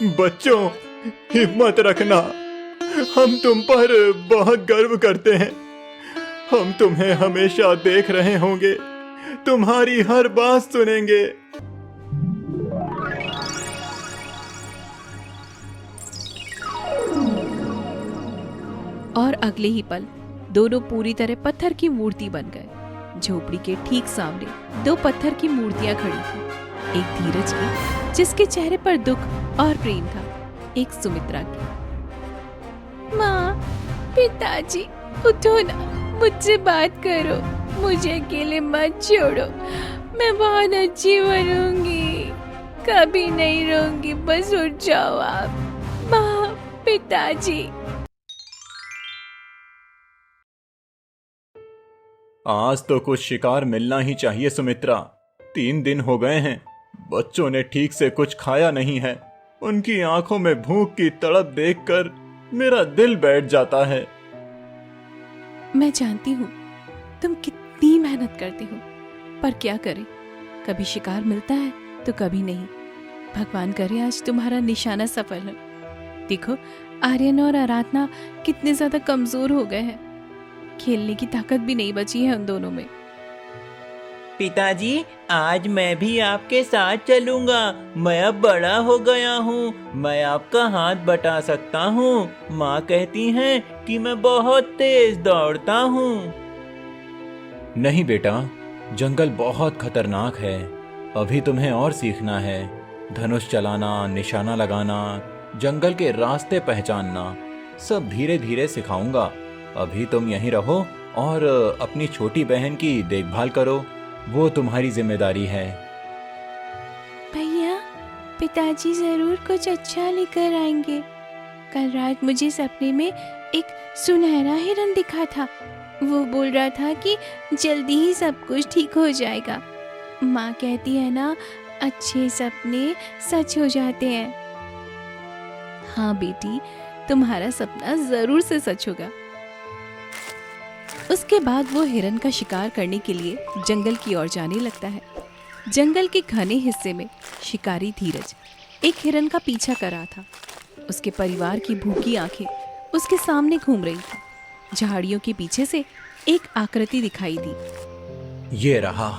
बच्चों, हिम्मत रखना। हम तुम पर बहुत गर्व करते हैं। हम तुम्हें हमेशा देख रहे होंगे, तुम्हारी हर बात सुनेंगे। और अगले ही पल दोनों पूरी तरह पत्थर की मूर्ति बन गए। झोपड़ी के ठीक सामने दो पत्थर की मूर्तियां खड़ी थी। एक धीरज की, जिसके चेहरे पर दुख और प्रेम था। एक सुमित्रा की। माँ, पिताजी, उठो ना, मुझसे बात करो, मुझे अकेले मत छोड़ो। मैं बहुत अच्छी बनूंगी, कभी नहीं रोऊंगी, बस उठ जाओ आप। माँ, पिताजी। आज तो कुछ शिकार मिलना ही चाहिए सुमित्रा। 3 दिन हो गए हैं, बच्चों ने ठीक से कुछ खाया नहीं है। उनकी आंखों में भूख की तड़प देखकर मेरा दिल बैठ जाता है। मैं जानती हूँ तुम कितनी मेहनत करते हो, पर क्या करें, कभी शिकार मिलता है तो कभी नहीं। भगवान करे आज तुम्हारा निशाना सफल हो। देखो, आर्यन और आराधना कितने ज्यादा कमजोर हो गए हैं। खेलने की ताकत भी नहीं बची है उन दोनों में। पिताजी, आज मैं भी आपके साथ चलूंगा। मैं अब बड़ा हो गया हूँ, मैं आपका हाथ बटा सकता हूँ। माँ कहती हैं कि मैं बहुत तेज दौड़ता हूँ। नहीं बेटा, जंगल बहुत खतरनाक है। अभी तुम्हें और सीखना है। धनुष चलाना, निशाना लगाना, जंगल के रास्ते पहचानना, सब धीरे धीरे सिखाऊंगा। अभी तुम यहीं रहो और अपनी छोटी बहन की देखभाल करो, वो तुम्हारी जिम्मेदारी है। भैया, पिताजी जरूर कुछ अच्छा लेकर आएंगे। कल रात मुझे सपने में एक सुनहरा हिरन दिखा था। वो बोल रहा था कि जल्दी ही सब कुछ ठीक हो जाएगा। माँ कहती है ना, अच्छे सपने सच हो जाते हैं। हाँ बेटी, तुम्हारा सपना जरूर से सच होगा। उसके बाद वो हिरन का शिकार करने के लिए जंगल की ओर जाने लगता है। जंगल के घने हिस्से में शिकारी धीरज एक हिरन का पीछा कर रहा था। उसके परिवार की भूखी आंखें उसके सामने घूम रही थी। झाड़ियों के पीछे से एक आकृति दिखाई दी। ये रहा,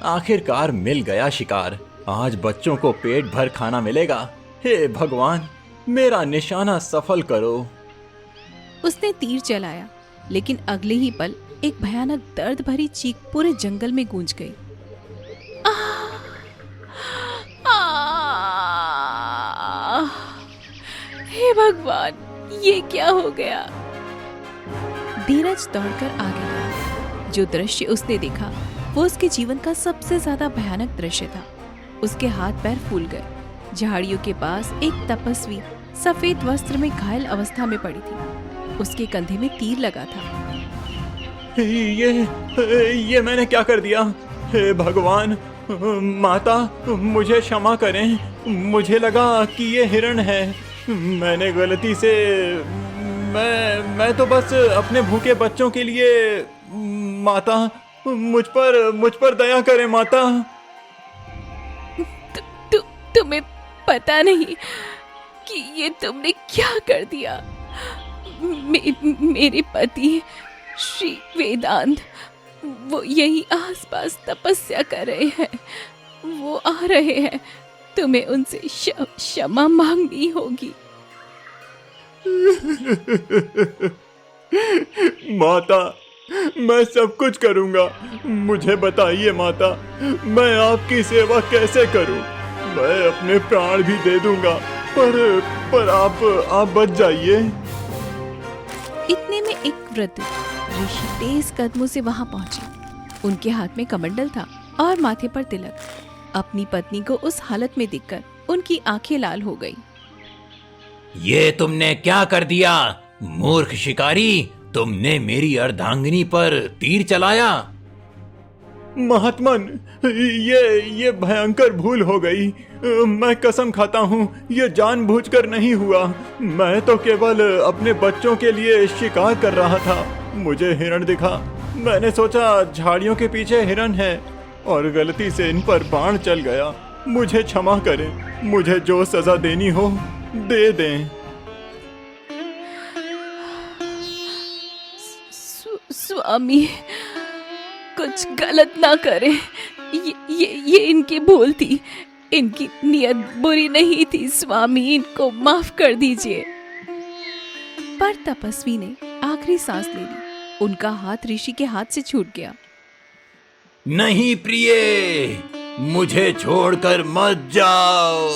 आखिरकार मिल गया शिकार। आज बच्चों को पेट भर खाना मिलेगा। हे भगवान, मेरा निशाना सफल करो। उसने तीर चलाया, लेकिन अगले ही पल एक भयानक दर्द भरी चीख पूरे जंगल में गूंज गई। हे भगवान, ये क्या हो गया? धीरज दौड़कर आगे गया। जो दृश्य उसने देखा वो उसके जीवन का सबसे ज्यादा भयानक दृश्य था। उसके हाथ पैर फूल गए। झाड़ियों के पास एक तपस्वी सफेद वस्त्र में घायल अवस्था में पड़ी थी। उसके कंधे में तीर लगा था। ये मैंने क्या कर दिया? हे भगवान, माता, मुझे क्षमा करें। मुझे लगा कि ये हिरण है। मैंने गलती से मैं तो बस अपने भूखे बच्चों के लिए। माता, मुझ पर दया करें माता। तुम्हें पता नहीं कि ये तुमने क्या कर दिया? मेरे पति श्री वेदांत, वो यही आसपास तपस्या कर रहे हैं। वो आ रहे हैं, तुम्हें उनसे क्षमा मांगनी होगी। माता, मैं सब कुछ करूंगा। मुझे बताइए माता, मैं आपकी सेवा कैसे करूं? मैं अपने प्राण भी दे दूंगा, पर आप बच जाइए। इतने में एक वृद्ध ऋषि तेज कदमों से वहां पहुंचे। उनके हाथ में कमंडल था और माथे पर तिलक। अपनी पत्नी को उस हालत में देखकर उनकी आंखें लाल हो गई। ये तुमने क्या कर दिया, मूर्ख शिकारी? तुमने मेरी अर्धांगिनी पर तीर चलाया। महात्मन, ये भयंकर भूल हो गई। मैं कसम खाता हूँ, ये जानबूझकर नहीं हुआ। मैं तो केवल अपने बच्चों के लिए शिकार कर रहा था। मुझे हिरण दिखा, मैंने सोचा झाड़ियों के पीछे हिरण है और गलती से इन पर बाण चल गया। मुझे क्षमा करें, मुझे जो सजा देनी हो दे दें। स्वामी, कुछ गलत ना करें। ये इनकी भूल थी, इनकी नियत बुरी नहीं थी स्वामी, इनको माफ कर दीजिए। पर तपस्वी ने आखिरी सांस ले ली। उनका हाथ ऋषि के हाथ से छूट गया। नहीं प्रिय, मुझे छोड़कर मत जाओ।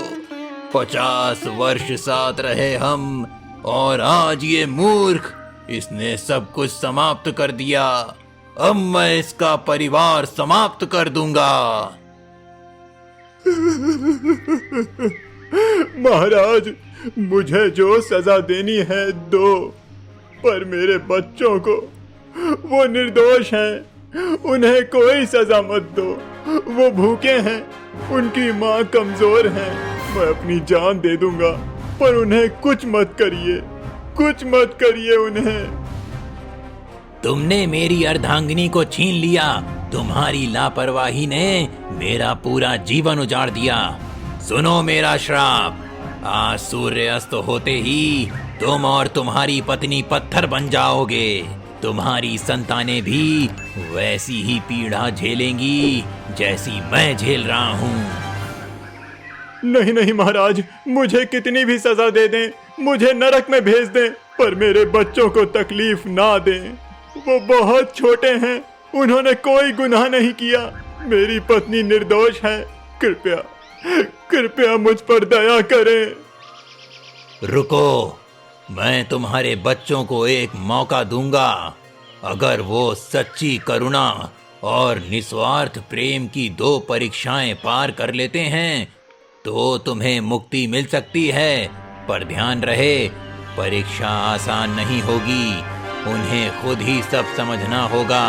50 वर्ष साथ रहे हम, और आज ये मूर्ख, इसने सब कुछ समाप्त कर दिया। अब मैं इसका परिवार समाप्त कर दूंगा। महाराज, मुझे जो सजा देनी है दो, पर मेरे बच्चों को, वो निर्दोष हैं, उन्हें कोई सजा मत दो। वो भूखे हैं, उनकी माँ कमजोर है। मैं अपनी जान दे दूंगा, पर उन्हें कुछ मत करिए, कुछ मत करिए उन्हें। तुमने मेरी अर्धांगिनी को छीन लिया। तुम्हारी लापरवाही ने मेरा पूरा जीवन उजाड़ दिया। सुनो मेरा श्राप, आज सूर्य अस्त होते ही तुम और तुम्हारी पत्नी पत्थर बन जाओगे। तुम्हारी संतानें भी वैसी ही पीड़ा झेलेंगी जैसी मैं झेल रहा हूँ। नहीं नहीं महाराज, मुझे कितनी भी सजा दे दें, मुझे नरक में भेज दें, पर मेरे बच्चों को तकलीफ ना दें। वो बहुत छोटे हैं, उन्होंने कोई गुनाह नहीं किया। मेरी पत्नी निर्दोष है। कृपया कृपया मुझ पर दया करें। रुको, मैं तुम्हारे बच्चों को एक मौका दूंगा। अगर वो सच्ची करुणा और निस्वार्थ प्रेम की 2 परीक्षाएं पार कर लेते हैं तो तुम्हें मुक्ति मिल सकती है। पर ध्यान रहे, परीक्षा आसान नहीं होगी। उन्हें खुद ही सब समझना होगा।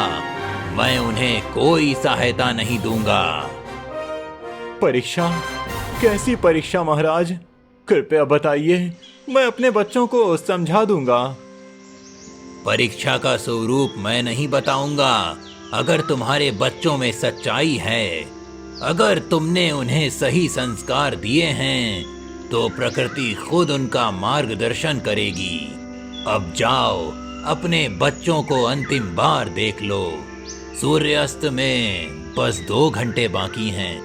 मैं उन्हें कोई सहायता नहीं दूंगा। परीक्षा? कैसी परीक्षा महाराज? कृपया बताइए, मैं अपने बच्चों को समझा दूंगा। परीक्षा का स्वरूप मैं नहीं बताऊंगा। अगर तुम्हारे बच्चों में सच्चाई है, अगर तुमने उन्हें सही संस्कार दिए हैं, तो प्रकृति खुद उनका मार्गदर्शन करेगी। अब जाओ, अपने बच्चों को अंतिम बार देख लो। सूर्यास्त में बस 2 घंटे बाकी हैं।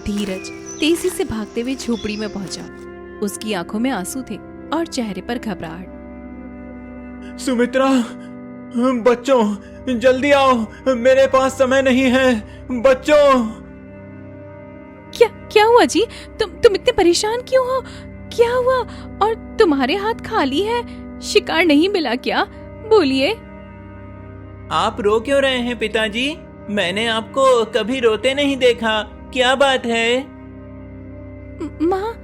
धीरज तेजी से भागते हुए झोपड़ी में पहुंचा। उसकी आंखों में आंसू थे और चेहरे पर घबराहट। सुमित्रा, बच्चों जल्दी आओ, मेरे पास समय नहीं है। बच्चों। क्या हुआ जी? तुम इतने परेशान क्यों हो? क्या हुआ? और तुम्हारे हाथ खाली है, शिकार नहीं मिला क्या? बोलिए। आप रो क्यों रहे हैं पिताजी? मैंने आपको कभी रोते नहीं देखा। क्या बात है? माँ,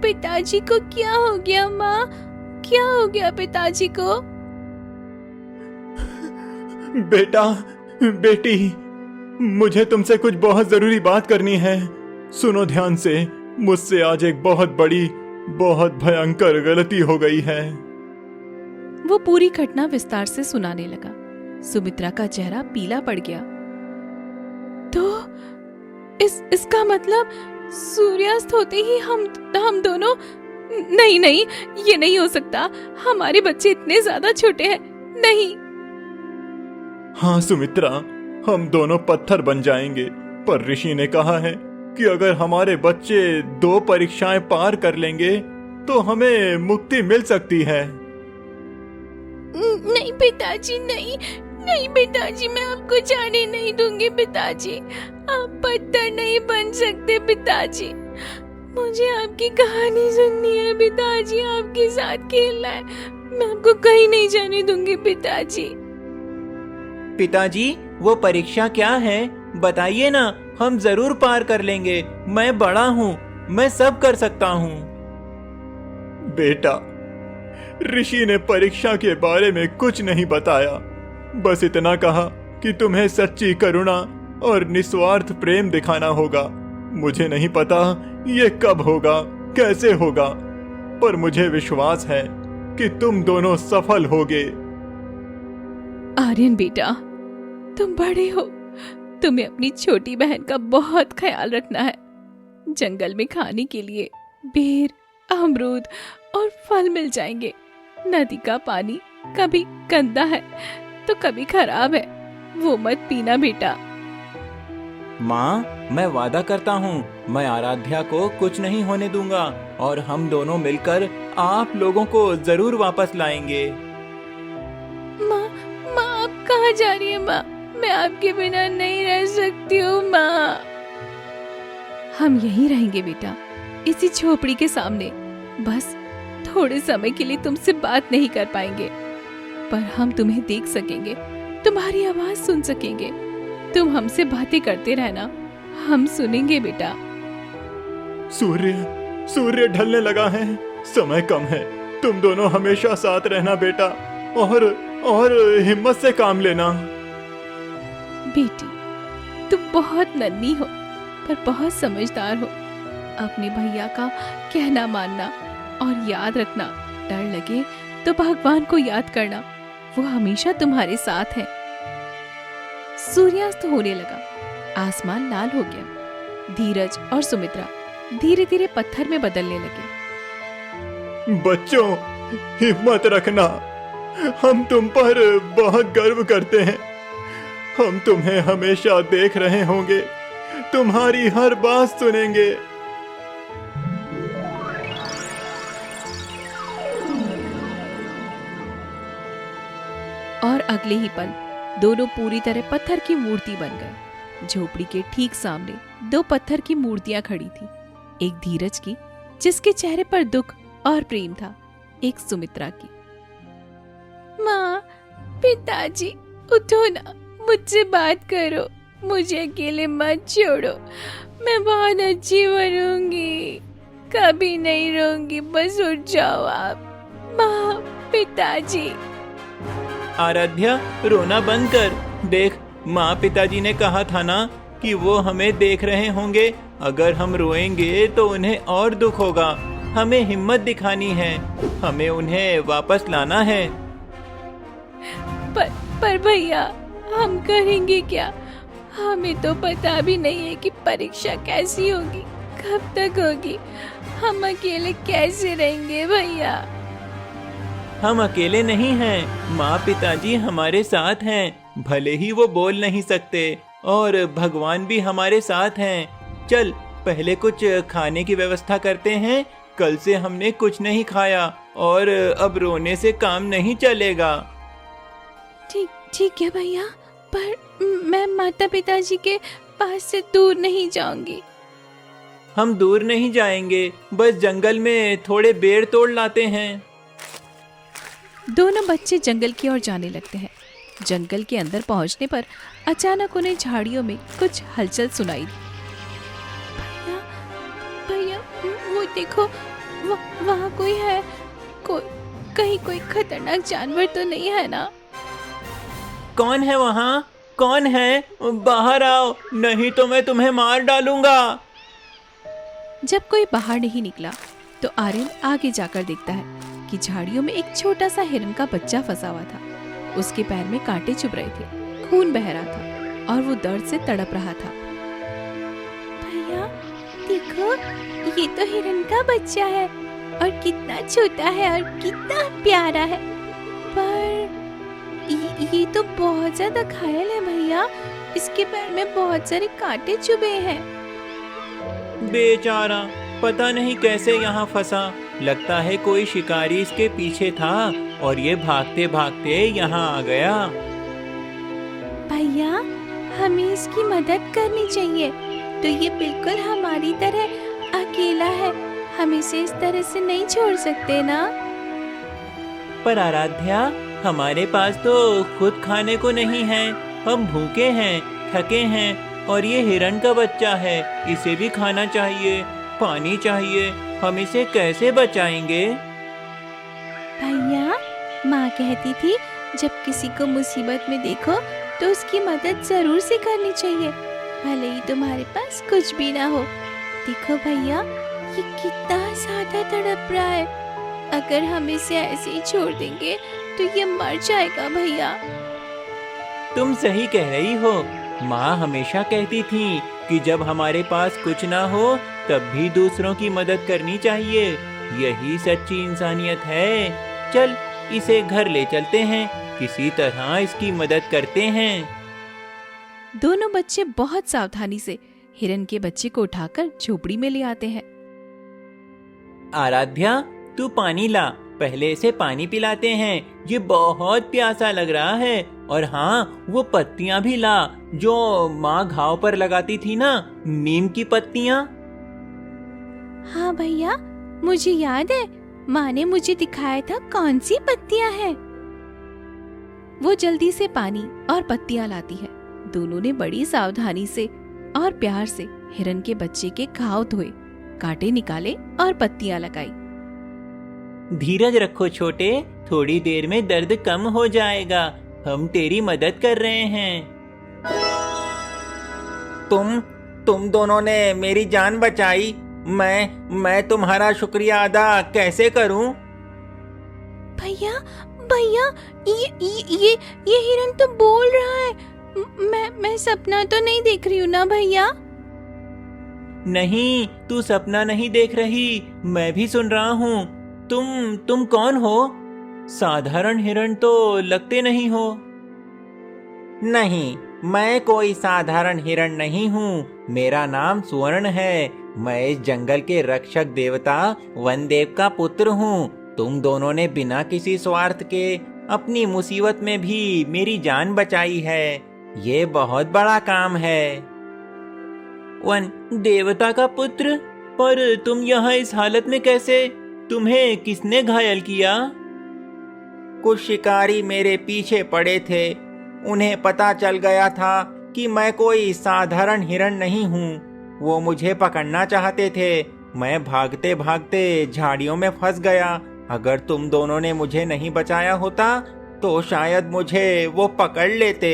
पिताजी को क्या हो गया? माँ, क्या हो गया पिताजी को? बेटा, बेटी, मुझे तुमसे कुछ बहुत जरूरी बात करनी है। सुनो ध्यान से, मुझसे आज एक बहुत बड़ी, बहुत भयंकर गलती हो गई है। वो पूरी घटना विस्तार से सुनाने लगा। सुमित्रा का चेहरा पीला पड़ गया। तो इसका मतलब सूर्यास्त होते ही हम दोनों? नहीं, ये नहीं हो सकता। हमारे बच्चे इतने ज्यादा छोटे हैं। नहीं। हाँ सुमित्रा, हम दोनों पत्थर बन जाएंगे, पर ऋषि ने कहा है कि अगर हमारे बच्चे 2 परीक्षाएं पार कर लेंगे तो हमें मुक्ति मिल सकती है। नहीं पिताजी, नहीं पिताजी, मैं आपको जाने नहीं दूंगी पिताजी। आप पत्थर नहीं बन सकते पिताजी। मुझे आपकी कहानी सुननी है पिताजी, आपके साथ खेलना है। मैं आपको कहीं नहीं जाने दूंगी पिताजी। पिताजी, वो परीक्षा क्या है? बताइए ना, हम जरूर पार कर लेंगे। मैं बड़ा हूँ, मैं सब कर सकता हूँ। बेटा, ऋषि ने परीक्षा के बारे में कुछ नहीं बताया, बस इतना कहा कि तुम्हें सच्ची करुणा और निस्वार्थ प्रेम दिखाना होगा। मुझे नहीं पता ये कब होगा, कैसे होगा, पर मुझे विश्वास है कि तुम दोनों सफल होगे। आर्यन बेटा, तुम बड़े हो, तुम्हें अपनी छोटी बहन का बहुत ख्याल रखना है। जंगल में खाने के लिए बेर, अमरूद और फल मिल जाएंगे। नदी का पानी कभी गंदा है तो कभी खराब है, वो मत पीना बेटा। माँ, मैं वादा करता हूँ मैं आराध्या को कुछ नहीं होने दूंगा और हम दोनों मिलकर आप लोगों को जरूर वापस लाएंगे। माँ, माँ आप कहाँ जा रही है माँ? मैं आपके बिना नहीं रह सकती हूँ माँ। हम यहीं रहेंगे बेटा, इसी झोपड़ी के सामने। बस थोड़े समय के लिए तुमसे बात नहीं कर पाएंगे, पर हम तुम्हें देख सकेंगे, तुम्हारी आवाज सुन सकेंगे। तुम हमसे बातें करते रहना, हम सुनेंगे बेटा। सूर्य ढलने लगा है, समय कम है। तुम दोनों हमेशा साथ रहना बेटा, और हिम्मत से काम लेना। बेटी, तुम बहुत नन्ही हो पर बहुत समझदार हो। अपने भैया का कहना मानना और याद रखना। डर लगे तो भगवान को याद करना, वो हमेशा तुम्हारे साथ है। सूर्यास्त होने लगा, आसमान लाल हो गया। धीरज और सुमित्रा धीरे धीरे पत्थर में बदलने लगे। बच्चों, हिम्मत रखना, हम तुम पर बहुत गर्व करते हैं। हम तुम्हें हमेशा देख रहे होंगे, तुम्हारी हर बात सुनेंगे। और अगले ही पल दोनों पूरी तरह पत्थर की मूर्ति बन गए। झोपड़ी के ठीक सामने दो पत्थर की मूर्तियां खड़ी थी। एक धीरज की, जिसके चेहरे पर दुख और प्रेम था, एक सुमित्रा की। माँ, पिताजी, उठो ना, मुझसे बात करो, मुझे अकेले मत छोड़ो। मैं बहुत अच्छी बनूंगी, कभी नहीं रोऊंगी, बस उठ जाओ आप। माँ, पिताजी। आराध्या, रोना बंद कर। देख, माँ पिताजी ने कहा था ना कि वो हमें देख रहे होंगे। अगर हम रोएंगे तो उन्हें और दुख होगा। हमें हिम्मत दिखानी है, हमें उन्हें वापस लाना है। पर भैया, हम करेंगे क्या? हमें तो पता भी नहीं है कि परीक्षा कैसी होगी, कब तक होगी। हम अकेले कैसे रहेंगे भैया? हम अकेले नहीं हैं, माँ पिताजी हमारे साथ हैं। भले ही वो बोल नहीं सकते, और भगवान भी हमारे साथ हैं। चल, पहले कुछ खाने की व्यवस्था करते हैं। कल से हमने कुछ नहीं खाया और अब रोने से काम नहीं चलेगा। ठीक है भैया, पर मैं माता पिताजी के पास से दूर नहीं जाऊंगी। हम दूर नहीं जाएंगे, बस जंगल में थोड़े बेर तोड़ लाते हैं। दोनों बच्चे जंगल की ओर जाने लगते हैं। जंगल के अंदर पहुंचने पर अचानक उन्हें झाड़ियों में कुछ हलचल सुनाई दी। भैया, वो देखो, वहाँ कोई है। कहीं कोई खतरनाक जानवर तो नहीं है ना? कौन है वहाँ? कौन है? बाहर आओ, नहीं तो मैं तुम्हें मार डालूंगा। जब कोई बाहर नहीं निकला तो आर्यन आगे जाकर देखता है कि झाड़ियों में एक छोटा सा हिरन का बच्चा फंसा हुआ था। उसके पैर में कांटे चुभ रहे थे, खून बह रहा था और वो दर्द से तड़प रहा था। भैया देखो, ये तो हिरन का बच्चा है और कितना छोटा है और कितना प्यारा है। पर ये तो बहुत ज्यादा घायल है भैया, इसके पैर में बहुत सारे कांटे चुभे हैं। बेचारा, पता नहीं कैसे यहाँ फंसा। लगता है कोई शिकारी इसके पीछे था और ये भागते भागते यहाँ आ गया। भैया, हमें इसकी मदद करनी चाहिए। तो ये बिल्कुल हमारी तरह अकेला है, हम इसे इस तरह से नहीं छोड़ सकते ना। पर आराध्या, हमारे पास तो खुद खाने को नहीं है। हम भूखे हैं, थके हैं, और ये हिरन का बच्चा है, इसे भी खाना चाहिए, पानी चाहिए। हम इसे कैसे बचाएंगे? भैया, माँ कहती थी जब किसी को मुसीबत में देखो तो उसकी मदद जरूर से करनी चाहिए, भले ही तुम्हारे पास कुछ भी ना हो। देखो भैया, ये कितना ज्यादा तड़प रहा है। अगर हम इसे ऐसे ही छोड़ देंगे तो ये मर जाएगा भैया। तुम सही कह रही हो। माँ हमेशा कहती थी कि जब हमारे पास कुछ ना हो तब भी दूसरों की मदद करनी चाहिए। यही सच्ची इंसानियत है। चल इसे घर ले चलते हैं, किसी तरह इसकी मदद करते हैं। दोनों बच्चे बहुत सावधानी से हिरन के बच्चे को उठाकर झोपड़ी में ले आते हैं। आराध्या, तू पानी ला, पहले इसे पानी पिलाते हैं, ये बहुत प्यासा लग रहा है। और हाँ, वो पत्तियां भी ला जो माँ घाव पर लगाती थी ना, नीम की पत्तियां। हाँ भैया, मुझे याद है, माँ ने मुझे दिखाया था कौन सी पत्तियां हैं। वो जल्दी से पानी और पत्तियां लाती है। दोनों ने बड़ी सावधानी से और प्यार से हिरन के बच्चे के घाव धोए, कांटे निकाले और पत्तियां लगाई। धीरज रखो छोटे, थोड़ी देर में दर्द कम हो जाएगा। हम तेरी मदद कर रहे हैं। तुम दोनों ने मेरी जान बचाई। मैं तुम्हारा शुक्रिया अदा कैसे करूं? भैया भैया, ये हिरन तो बोल रहा है। मैं सपना तो नहीं देख रही हूँ ना भैया? नहीं, तू सपना नहीं देख रही, मैं भी सुन रहा हूँ। तुम कौन हो? साधारण हिरण तो लगते नहीं हो। नहीं, मैं कोई साधारण हिरण नहीं हूँ। मेरा नाम सुवर्ण है। मैं इस जंगल के रक्षक देवता वनदेव का पुत्र हूँ। तुम दोनों ने बिना किसी स्वार्थ के अपनी मुसीबत में भी मेरी जान बचाई है। ये बहुत बड़ा काम है। वन देवता का पुत्र? पर तुम यहाँ इस हालत में कैसे? तुम्हें किसने घायल किया? कुछ शिकारी मेरे पीछे पड़े थे। उन्हें पता चल गया था कि मैं कोई साधारण हिरण नहीं हूँ। वो मुझे पकड़ना चाहते थे। मैं भागते भागते झाड़ियों में फंस गया। अगर तुम दोनों ने मुझे नहीं बचाया होता तो शायद मुझे वो पकड़ लेते।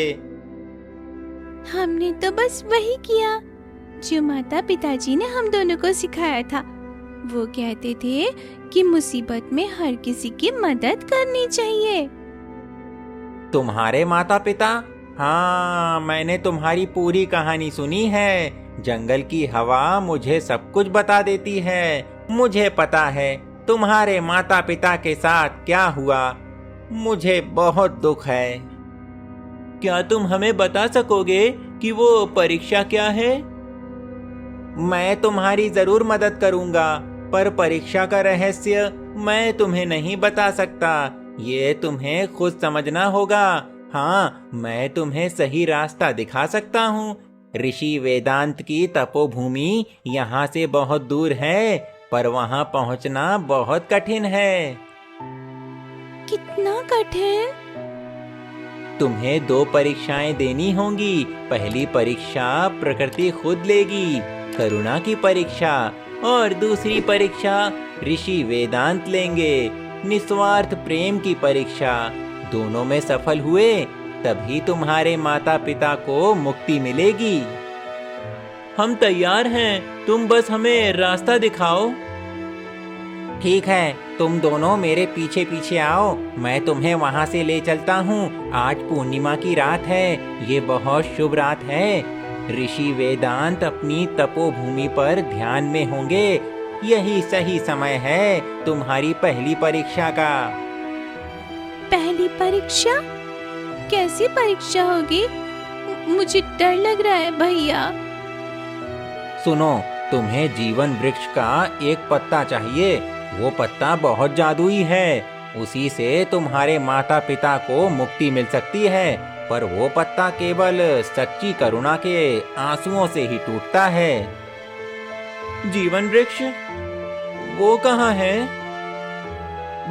हमने तो बस वही किया जो माता पिताजी ने हम दोनों को सिखाया था। वो कहते थे कि मुसीबत में हर किसी की मदद करनी चाहिए। तुम्हारे माता पिता? हाँ, मैंने तुम्हारी पूरी कहानी सुनी है। जंगल की हवा मुझे सब कुछ बता देती है। मुझे पता है तुम्हारे माता पिता के साथ क्या हुआ। मुझे बहुत दुख है। क्या तुम हमें बता सकोगे कि वो परीक्षा क्या है? मैं तुम्हारी जरूर मदद करूंगा, पर परीक्षा का रहस्य मैं तुम्हें नहीं बता सकता। ये तुम्हें खुद समझना होगा। हाँ, मैं तुम्हें सही रास्ता दिखा सकता हूँ। ऋषि वेदांत की तपोभूमि यहाँ से बहुत दूर है, पर वहाँ पहुँचना बहुत कठिन है। कितना कठिन? तुम्हें 2 परीक्षाएं देनी होंगी। पहली परीक्षा प्रकृति खुद लेगी, करुणा की परीक्षा, और दूसरी परीक्षा ऋषि वेदांत लेंगे, निस्वार्थ प्रेम की परीक्षा। दोनों में सफल हुए तभी तुम्हारे माता पिता को मुक्ति मिलेगी। हम तैयार हैं, तुम बस हमें रास्ता दिखाओ। ठीक है, तुम दोनों मेरे पीछे पीछे आओ, मैं तुम्हें वहाँ से ले चलता हूँ। आज पूर्णिमा की रात है, ये बहुत शुभ रात है। ऋषि वेदांत अपनी तपोभूमि पर ध्यान में होंगे। यही सही समय है तुम्हारी पहली परीक्षा का। पहली परीक्षा? कैसी परीक्षा होगी? मुझे डर लग रहा है भैया। सुनो, तुम्हें जीवन वृक्ष का एक पत्ता चाहिए। वो पत्ता बहुत जादुई है। उसी से तुम्हारे माता पिता को मुक्ति मिल सकती है, पर वो पत्ता केवल सच्ची करुणा के आंसुओं से ही टूटता है। जीवन वृक्ष? वो कहाँ है?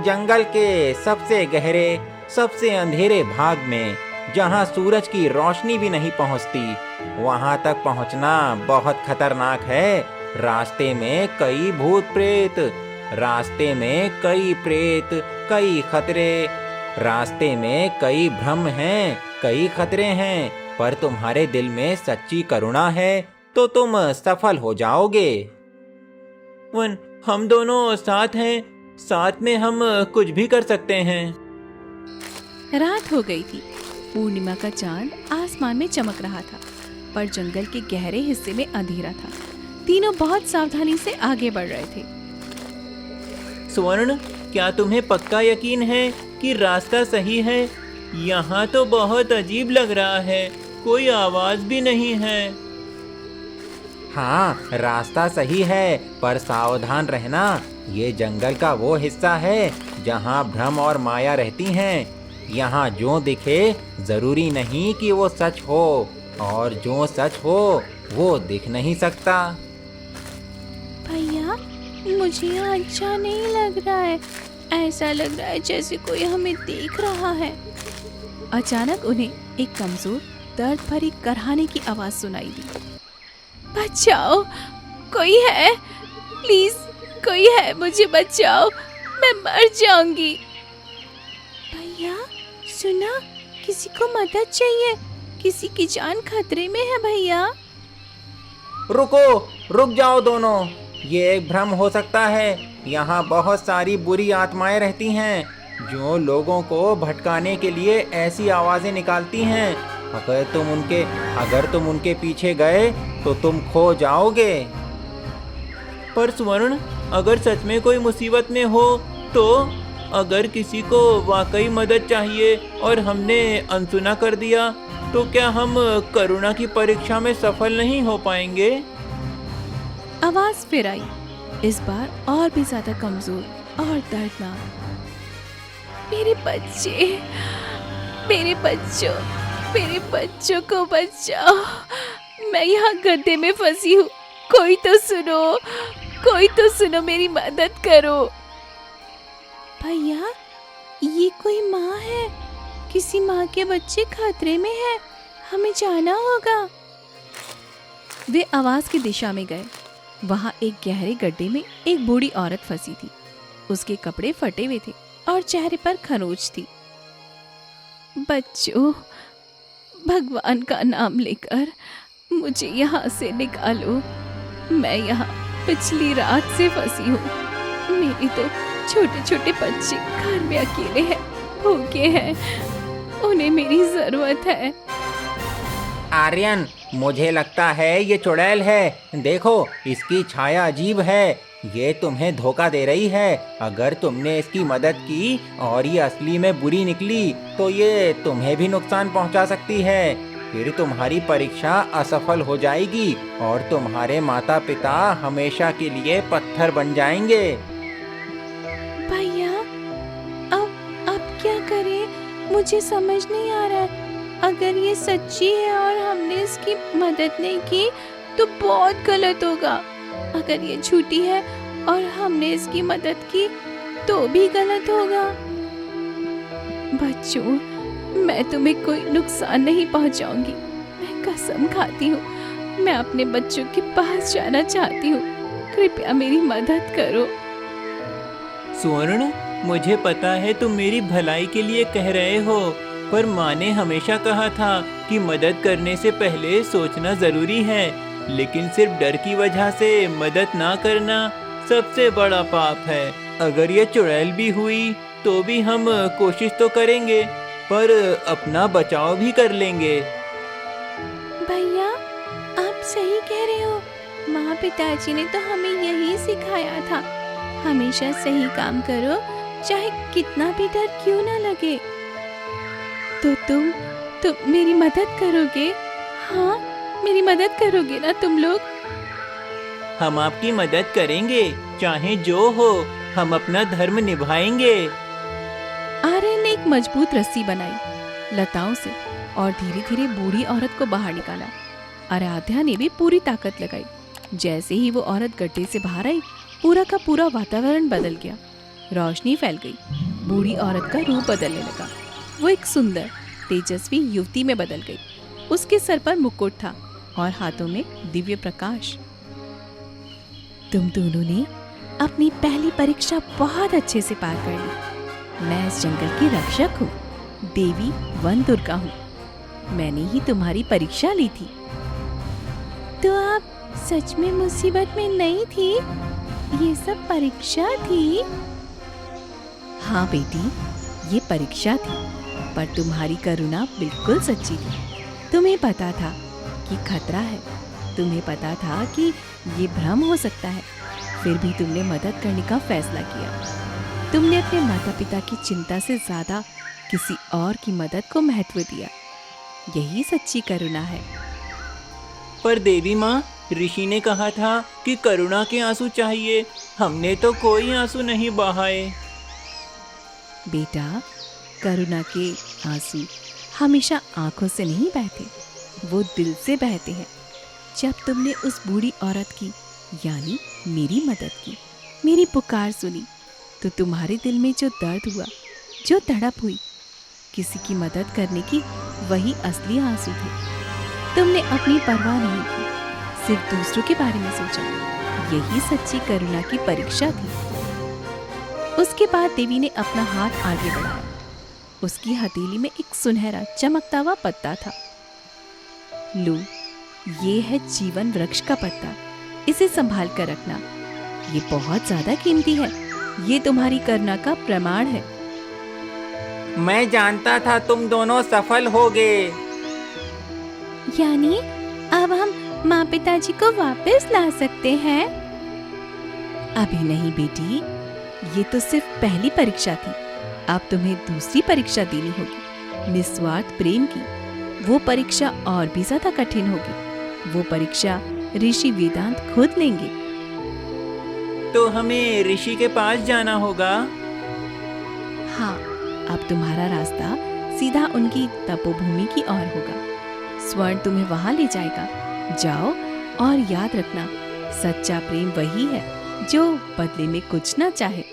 जंगल के सबसे गहरे, सबसे अंधेरे भाग में, जहाँ सूरज की रोशनी भी नहीं पहुँचती। वहाँ तक पहुँचना बहुत खतरनाक है। रास्ते में कई भूत प्रेत, रास्ते में कई प्रेत, कई खतरे, रास्ते में कई भ्रम हैं, कई खतरे हैं। पर तुम्हारे दिल में सच्ची करुणा है तो तुम सफल हो जाओगे। हम दोनों साथ हैं, साथ में हम कुछ भी कर सकते हैं। रात हो गई थी। पूर्णिमा का चांद आसमान में चमक रहा था। पर जंगल के गहरे हिस्से में अंधेरा था। तीनों बहुत सावधानी से आगे बढ़ रहे थे। स्वर्ण, क्या तुम्हें पक्का यकीन है कि रास्ता सही है? यहाँ तो बहुत अजीब लग रहा है, कोई आवाज भी नहीं है। हाँ, रास्ता सही है, पर सावधान रहना। ये जंगल का वो हिस्सा है जहाँ भ्रम और माया रहती हैं। यहाँ जो दिखे जरूरी नहीं कि वो सच हो, और जो सच हो वो दिख नहीं सकता। भैया, मुझे यहाँ अच्छा नहीं लग रहा है। ऐसा लग रहा है जैसे कोई हमें देख रहा है। अचानक उन्हें एक कमजोर, दर्द भरी कराहने की आवाज सुनाई दी। बचाओ, कोई है? प्लीज, कोई है? मुझे बचाओ, मैं मर जाऊंगी। भैया सुना, किसी को मदद चाहिए, किसी की जान खतरे में है भैया। रुक जाओ दोनों, ये एक भ्रम हो सकता है। यहाँ बहुत सारी बुरी आत्माएं रहती हैं जो लोगों को भटकाने के लिए ऐसी आवाजें निकालती हैं। अगर तुम उनके पीछे गए तो तुम खो जाओगे। पर स्वर्ण, अगर सच में कोई मुसीबत में हो तो? अगर किसी को वाकई मदद चाहिए और हमने अनसुना कर दिया तो क्या हम करुणा की परीक्षा में सफल नहीं हो पाएंगे? आवाज फिर आई, इस बार और भी ज्यादा कमजोर और दर्दनाक। मेरे बच्चों को बचाओ, मैं यहाँ गड्ढे में फंसी हूँ। कोई तो सुनो, मेरी मदद करो। भैया, ये कोई माँ है, किसी माँ के बच्चे खतरे में है, हमें जाना होगा। वे आवाज की दिशा में गए। वहाँ एक गहरे गड्ढे में एक बूढ़ी औरत फंसी थी। उसके कपड़े फटे हुए थे और चेहरे पर खरोंच थी। बच्चों, भगवान का नाम लेकर मुझे यहाँ से निकालो। मैं यहाँ पिछली रात से फंसी हूँ। मेरी तो छोटे छोटे बच्चे घर में अकेले हैं, भूखे हैं, उन्हें मेरी जरूरत है। आर्यन, मुझे लगता है ये चुड़ैल है। देखो, इसकी छाया अजीब है। ये तुम्हें धोखा दे रही है। अगर तुमने इसकी मदद की और ये असली में बुरी निकली तो ये तुम्हें भी नुकसान पहुंचा सकती है। फिर तुम्हारी परीक्षा असफल हो जाएगी और तुम्हारे माता पिता हमेशा के लिए पत्थर बन जाएंगे। भैया, अब क्या करें? मुझे समझ नहीं आ रहा है। अगर ये सच्ची है और हमने इसकी मदद नहीं की तो बहुत गलत होगा। अगर ये झूठी है और हमने इसकी मदद की तो भी गलत होगा। बच्चों, मैं तुम्हें कोई नुकसान नहीं पहुंचाऊंगी। मैं कसम खाती हूँ, मैं अपने बच्चों के पास जाना चाहती हूँ। कृपया मेरी मदद करो। स्वर्ण, मुझे पता है तुम मेरी भलाई के लिए कह रहे हो, पर माँ ने हमेशा कहा था कि मदद करने से पहले सोचना जरूरी है। लेकिन सिर्फ डर की वजह से मदद ना करना सबसे बड़ा पाप है। अगर ये चुड़ैल भी हुई तो भी हम कोशिश तो करेंगे, पर अपना बचाव भी कर लेंगे। भैया, आप सही कह रहे हो। माँ पिताजी ने तो हमें यही सिखाया था, हमेशा सही काम करो, चाहे कितना भी डर क्यों ना लगे। तो तुम मेरी मदद करोगे? हाँ, मेरी मदद करोगे ना तुम लोग? हम आपकी मदद करेंगे, चाहे जो हो, हम अपना धर्म निभाएंगे। आर्यन ने एक मजबूत रस्सी बनाई लताओं से और धीरे धीरे बूढ़ी औरत को बाहर निकाला। आराध्या ने भी पूरी ताकत लगाई। जैसे ही वो औरत गड्ढे से बाहर आई, पूरा का पूरा वातावरण बदल गया। रोशनी फैल गई। बूढ़ी औरत का रूप बदलने लगा। वो एक सुंदर, तेजस्वी युवती में बदल गई। उसके सर पर मुकुट था और हाथों में दिव्य प्रकाश। तुम दोनों ने अपनी पहली परीक्षा बहुत अच्छे से पार कर ली। मैं इस जंगल की रक्षक हूँ, देवी वन दुर्गा हूँ। मैंने ही तुम्हारी परीक्षा ली थी। तो आप सच में मुसीबत में नहीं थी? ये सब परीक्षा थी? हाँ बेटी, ये परीक्षा थी, पर तुम्हारी करुणा बिल्कुल सच्ची थी। तुम्हें पता था कि खतरा है। तुम्हें पता था कि ये भ्रम हो सकता है, फिर भी तुमने मदद करने का फैसला किया। तुमने अपने माता पिता की चिंता से ज्यादा किसी और की मदद को महत्व दिया। यही सच्ची करुणा है। पर देवी माँ, ऋषि ने कहा था कि करुणा के आंसू चाहिए। हमने तो कोई आंसू नहीं बहाए। बेटा, करुणा के आंसू हमेशा आंखों से नहीं बहते, वो दिल से बहते हैं। जब तुमने उस बूढ़ी औरत की यानी मेरी मदद की, मेरी पुकार सुनी, तो तुम्हारे दिल में जो दर्द हुआ, जो तड़प हुई, किसी की मदद करने की, वही असली आंसू थे। तुमने अपनी परवाह नहीं की, सिर्फ दूसरों के बारे में सोचा। यही सच्ची करुणा की परीक्षा थी। उसके बाद देवी ने अपना हाथ आगे बढ़ाया। उसकी हथेली में एक सुनहरा चमकता हुआ पत्ता था। लो, ये है जीवन वृक्ष का पत्ता। इसे संभाल कर रखना। ये बहुत ज्यादा कीमती है। ये तुम्हारी करुणा का प्रमाण है। मैं जानता था तुम दोनों सफल होगे। यानी अब हम माँ पिताजी को वापस ला सकते हैं? अभी नहीं बेटी, ये तो सिर्फ पहली परीक्षा थी। अब तुम्हें दूसरी परीक्षा देनी होगी, निस्वार्थ प्रेम की। वो परीक्षा और भी ज्यादा कठिन होगी। वो परीक्षा ऋषि वेदांत खुद लेंगे। तो हमें ऋषि के पास जाना होगा। हाँ, अब तुम्हारा रास्ता सीधा उनकी तपोभूमि की ओर होगा। स्वर्ण तुम्हें वहां ले जाएगा। जाओ और याद रखना, सच्चा प्रेम वही है जो बदले में कुछ ना चाहे।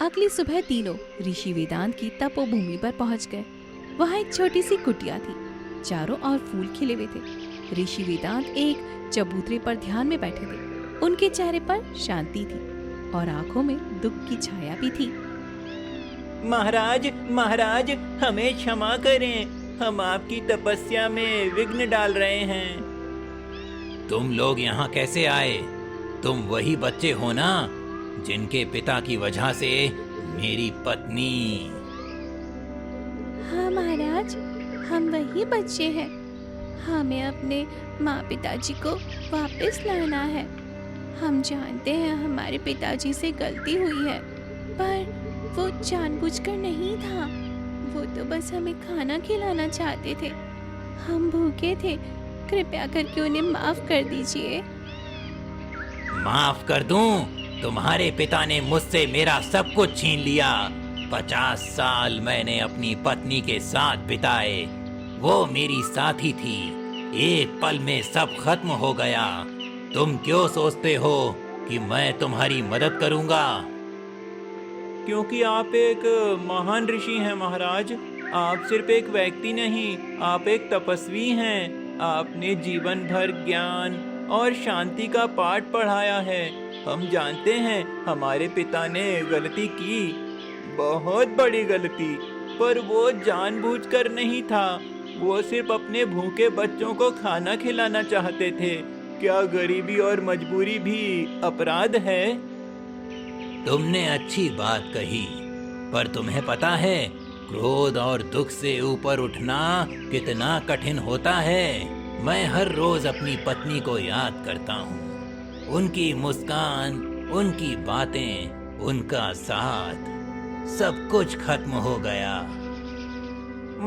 अगली सुबह तीनों ऋषि वेदांत की तपोभूमि पर पहुंच गए। वहां एक छोटी सी कुटिया थी। चारों ओर फूल खिले हुए थे। ऋषि वेदांत एक चबूतरे पर ध्यान में बैठे थे। उनके चेहरे पर शांति थी और आंखों में दुख की छाया भी थी। महाराज, महाराज, हमें क्षमा करें। हम आपकी तपस्या में विघ्न डाल रहे हैं। तुम लोग यहाँ कैसे आए? तुम वही बच्चे हो ना जिनके पिता की वजह से मेरी पत्नी। हाँ महाराज, हम वही बच्चे हैं। हमें अपने माँ पिताजी को वापस लाना है। हम जानते हैं हमारे पिताजी से गलती हुई है, पर वो जानबूझकर नहीं था। वो तो बस हमें खाना खिलाना चाहते थे। हम भूखे थे। कृपया करके उन्हें माफ कर दीजिए। माफ कर दूं? तुम्हारे पिता ने मुझसे मेरा सब कुछ छीन लिया। 50 साल मैंने अपनी पत्नी के साथ बिताए। वो मेरी साथी थी। एक पल में सब खत्म हो गया। तुम क्यों सोचते हो कि मैं तुम्हारी मदद करूंगा? क्योंकि आप एक महान ऋषि हैं महाराज। आप सिर्फ एक व्यक्ति नहीं, आप एक तपस्वी हैं। आपने जीवन भर ज्ञान और शांति का पाठ पढ़ाया है। हम जानते हैं हमारे पिता ने गलती की, बहुत बड़ी गलती, पर वो जानबूझकर नहीं था। वो सिर्फ अपने भूखे बच्चों को खाना खिलाना चाहते थे। क्या गरीबी और मजबूरी भी अपराध है? तुमने अच्छी बात कही, पर तुम्हें पता है क्रोध और दुख से ऊपर उठना कितना कठिन होता है। मैं हर रोज अपनी पत्नी को याद करता हूँ। उनकी मुस्कान, उनकी बातें, उनका साथ, सब कुछ खत्म हो गया।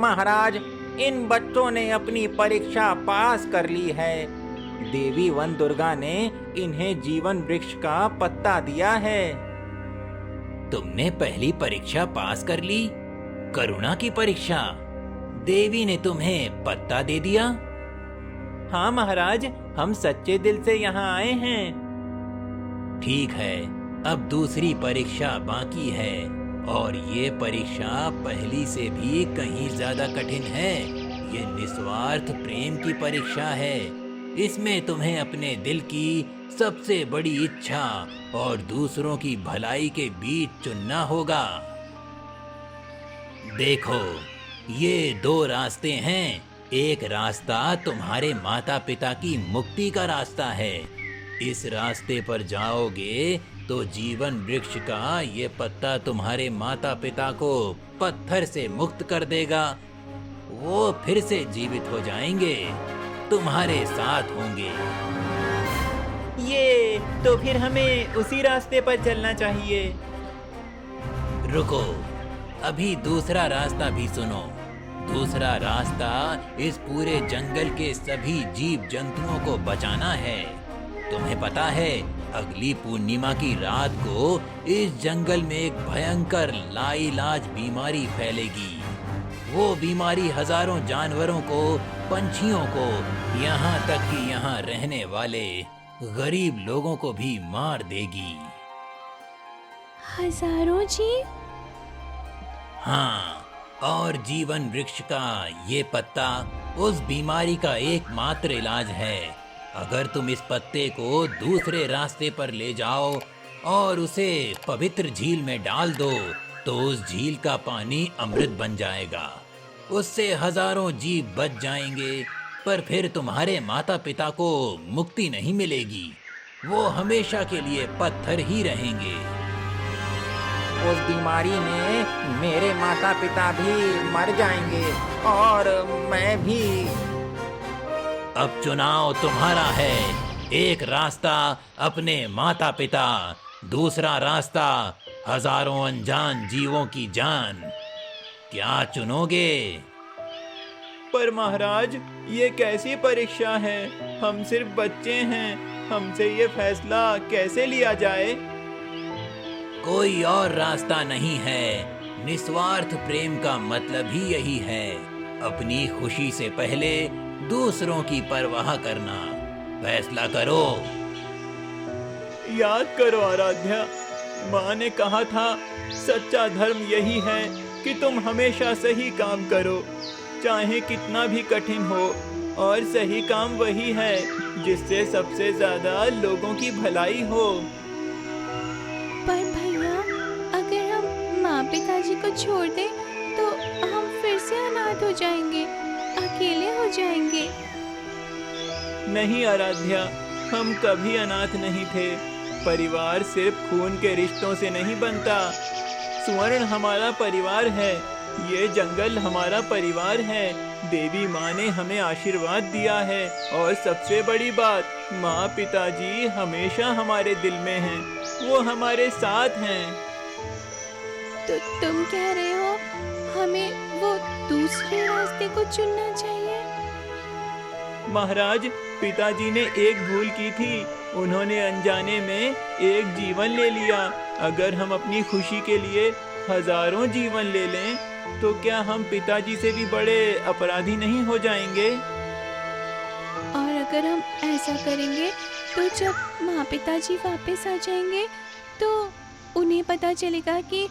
महाराज, इन बच्चों ने अपनी परीक्षा पास कर ली है। देवी वन दुर्गा ने इन्हें जीवन वृक्ष का पत्ता दिया है। तुमने पहली परीक्षा पास कर ली, करुणा की परीक्षा। देवी ने तुम्हें पत्ता दे दिया। हाँ महाराज, हम सच्चे दिल से यहाँ आए हैं। ठीक है, अब दूसरी परीक्षा बाकी है और ये परीक्षा पहली से भी कहीं ज्यादा कठिन है। ये निस्वार्थ प्रेम की परीक्षा है। इसमें तुम्हें अपने दिल की सबसे बड़ी इच्छा और दूसरों की भलाई के बीच चुनना होगा। देखो, ये 2 रास्ते हैं। एक रास्ता तुम्हारे माता पिता की मुक्ति का रास्ता है। इस रास्ते पर जाओगे तो जीवन वृक्ष का ये पत्ता तुम्हारे माता पिता को पत्थर से मुक्त कर देगा। वो फिर से जीवित हो जाएंगे, तुम्हारे साथ होंगे। ये तो फिर हमें उसी रास्ते पर चलना चाहिए। रुको, अभी दूसरा रास्ता भी सुनो। दूसरा रास्ता इस पूरे जंगल के सभी जीव जंतुओं को बचाना है। तुम्हें पता है, अगली पूर्णिमा की रात को इस जंगल में एक भयंकर लाइलाज बीमारी फैलेगी। वो बीमारी हजारों जानवरों को, पंछियों को, यहाँ तक कि यहाँ रहने वाले गरीब लोगों को भी मार देगी। हजारों जीव? हाँ, और जीवन वृक्ष का ये पत्ता उस बीमारी का एकमात्र इलाज है। अगर तुम इस पत्ते को दूसरे रास्ते पर ले जाओ और उसे पवित्र झील में डाल दो तो उस झील का पानी अमृत बन जाएगा। उससे हजारों जीव बच जाएंगे, पर फिर तुम्हारे माता पिता को मुक्ति नहीं मिलेगी। वो हमेशा के लिए पत्थर ही रहेंगे। उस बीमारी में मेरे माता पिता भी मर जाएंगे और मैं भी। अब चुनाव तुम्हारा है। एक रास्ता अपने माता पिता, दूसरा रास्ता हजारों अनजान जीवों की जान। क्या चुनोगे? पर महाराज, ये कैसी परीक्षा है? हम सिर्फ बच्चे हैं, हमसे ये फैसला कैसे लिया जाए? कोई और रास्ता नहीं है। निस्वार्थ प्रेम का मतलब ही यही है। अपनी खुशी से पहले दूसरों की परवाह करना। फैसला करो। याद करो आराध्या, माँ ने कहा था, सच्चा धर्म यही है कि तुम हमेशा सही काम करो, चाहे कितना भी कठिन हो। और सही काम वही है जिससे सबसे ज्यादा लोगों की भलाई हो। पर भैया, अगर हम माँ पिताजी को छोड़ दें तो हम फिर से अनाथ हो जाएंगे, अकेले हो जाएंगे। नहीं आराध्या, हम कभी अनाथ नहीं थे। परिवार सिर्फ खून के रिश्तों से नहीं बनता। स्वर्ण हमारा परिवार है, ये जंगल हमारा परिवार है। देवी माँ ने हमें आशीर्वाद दिया है और सबसे बड़ी बात, माँ पिताजी हमेशा हमारे दिल में हैं। वो हमारे साथ हैं। तो तुम कह रहे हो हमें वो दूसरे रास्ते को चुनना चाहिए? महाराज, पिताजी ने एक भूल की थी। उन्होंने अनजाने में एक जीवन ले लिया। अगर हम अपनी खुशी के लिए हजारों जीवन ले लें तो क्या हम पिताजी से भी बड़े अपराधी नहीं हो जाएंगे? और अगर हम ऐसा करेंगे तो जब माँ पिताजी वापस आ जाएंगे तो उन्हें पता चलेगा कि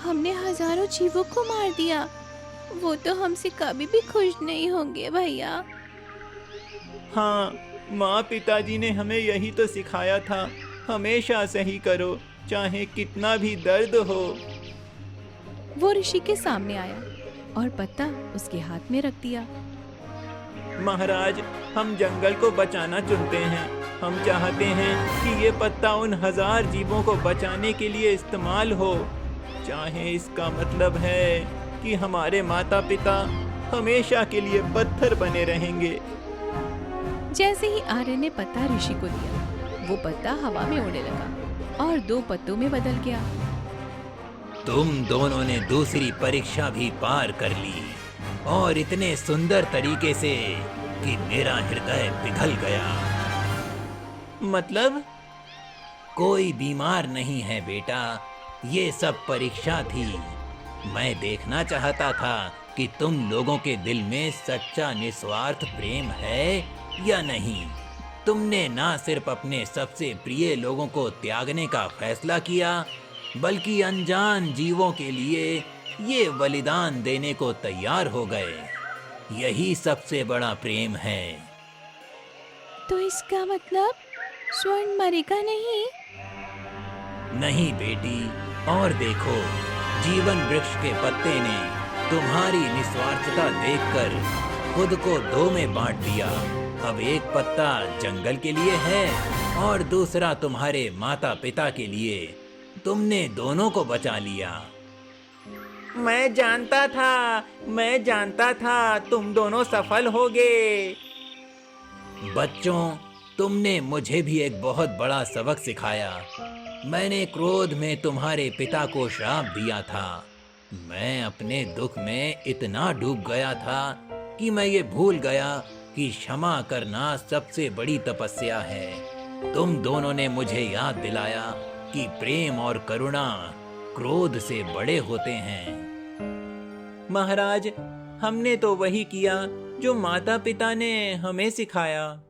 हमने हजारों जीवों को मार दिया। वो तो हमसे कभी भी खुश नहीं होंगे भैया। हाँ, माँ पिताजी ने हमें यही तो सिखाया था, हमेशा सही करो, चाहे कितना भी दर्द हो। वो ऋषि के सामने आया और पत्ता उसके हाथ में रख दिया। महाराज, हम जंगल को बचाना चुनते हैं। हम चाहते हैं कि ये पत्ता उन हजार जीवों को बचाने के लिए इस्तेमाल हो, चाहे इसका मतलब है कि हमारे माता पिता हमेशा के लिए पत्थर बने रहेंगे। जैसे ही आर्य ने पत्ता ऋषि को दिया, वो पत्ता हवा में उड़ने लगा और 2 पत्तों में बदल गया। तुम दोनों ने दूसरी परीक्षा भी पार कर ली, और इतने सुंदर तरीके से कि मेरा हृदय पिघल गया। मतलब? कोई बीमार नहीं है बेटा, ये सब परीक्षा थी। मैं देखना चाहता था कि तुम लोगों के दिल में सच्चा निस्वार्थ प्रेम है या नहीं। तुमने ना सिर्फ अपने सबसे प्रिय लोगों को त्यागने का फैसला किया, बल्कि अनजान जीवों के लिए ये बलिदान देने को तैयार हो गए। यही सबसे बड़ा प्रेम है। तो इसका मतलब स्वर्ण मरेगा नहीं? नहीं बेटी, और देखो, जीवन वृक्ष के पत्ते ने तुम्हारी निस्वार्थता देखकर खुद को दो में बांट दिया। अब एक पत्ता जंगल के लिए है और दूसरा तुम्हारे माता पिता के लिए। तुमने दोनों को बचा लिया। मैं जानता था तुम दोनों सफल होगे। बच्चों, तुमने मुझे भी एक बहुत बड़ा सबक सिखाया। मैंने क्रोध में तुम्हारे पिता को श्राप दिया था। मैं अपने दुख में इतना डूब गया था कि मैं ये भूल गया कि क्षमा करना सबसे बड़ी तपस्या है। तुम दोनों ने मुझे याद दिलाया कि प्रेम और करुणा क्रोध से बड़े होते हैं। महाराज, हमने तो वही किया जो माता पिता ने हमें सिखाया।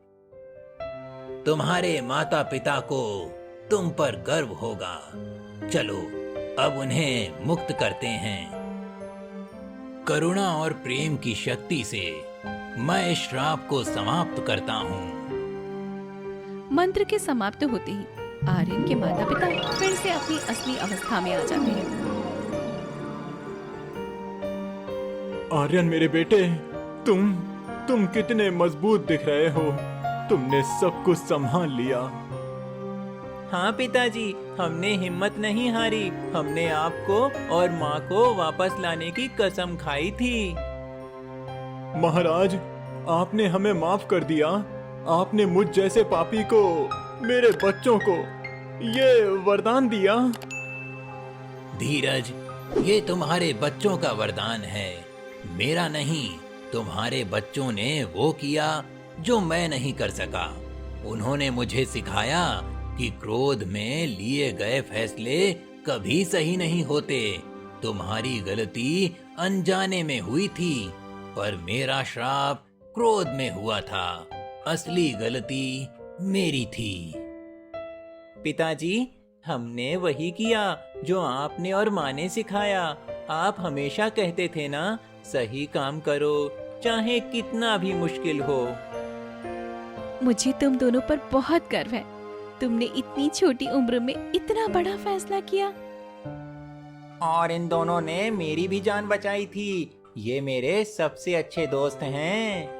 तुम्हारे माता पिता को तुम पर गर्व होगा। चलो अब उन्हें मुक्त करते हैं। करुणा और प्रेम की शक्ति से मैं इस श्राप को समाप्त करता हूँ। मंत्र के समाप्त होते ही आर्यन के माता पिता फिर से अपनी असली अवस्था में आ जाते हैं। आर्यन मेरे बेटे, तुम कितने मजबूत दिख रहे हो। तुमने सब कुछ संभाल लिया। हाँ पिताजी, हमने हिम्मत नहीं हारी। हमने आपको और माँ को वापस लाने की कसम खाई थी। महाराज, आपने हमें माफ कर दिया। आपने मुझ जैसे पापी को, मेरे बच्चों को ये वरदान दिया। धीरज, ये तुम्हारे बच्चों का वरदान है, मेरा नहीं। तुम्हारे बच्चों ने वो किया जो मैं नहीं कर सका। उन्होंने मुझे सिखाया कि क्रोध में लिए गए फैसले कभी सही नहीं होते। तुम्हारी गलती अनजाने में हुई थी, पर मेरा श्राप क्रोध में हुआ था। असली गलती मेरी थी। पिताजी, हमने वही किया जो आपने और माँ ने सिखाया। आप हमेशा कहते थे ना, सही काम करो चाहे कितना भी मुश्किल हो। मुझे तुम दोनों पर बहुत गर्व है। तुमने इतनी छोटी उम्र में इतना बड़ा फैसला किया। और इन दोनों ने मेरी भी जान बचाई थी। ये मेरे सबसे अच्छे दोस्त हैं।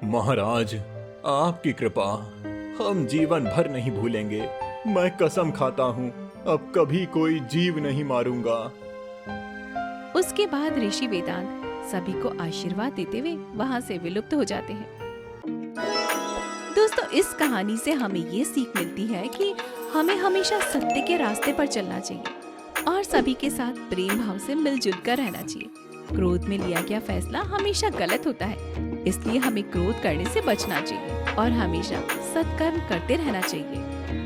महाराज, आपकी कृपा हम जीवन भर नहीं भूलेंगे। मैं कसम खाता हूँ, अब कभी कोई जीव नहीं मारूंगा। उसके बाद ऋषि वेदांत सभी को आशीर्वाद देते हुए वहां से विलुप्त हो जाते हैं। दोस्तों, इस कहानी से हमें ये सीख मिलती है कि हमें हमेशा सत्य के रास्ते पर चलना चाहिए और सभी के साथ प्रेम भाव से मिलजुल कर रहना चाहिए। क्रोध में लिया गया फैसला हमेशा गलत होता है, इसलिए हमें क्रोध करने से बचना चाहिए और हमेशा सत्कर्म करते रहना चाहिए।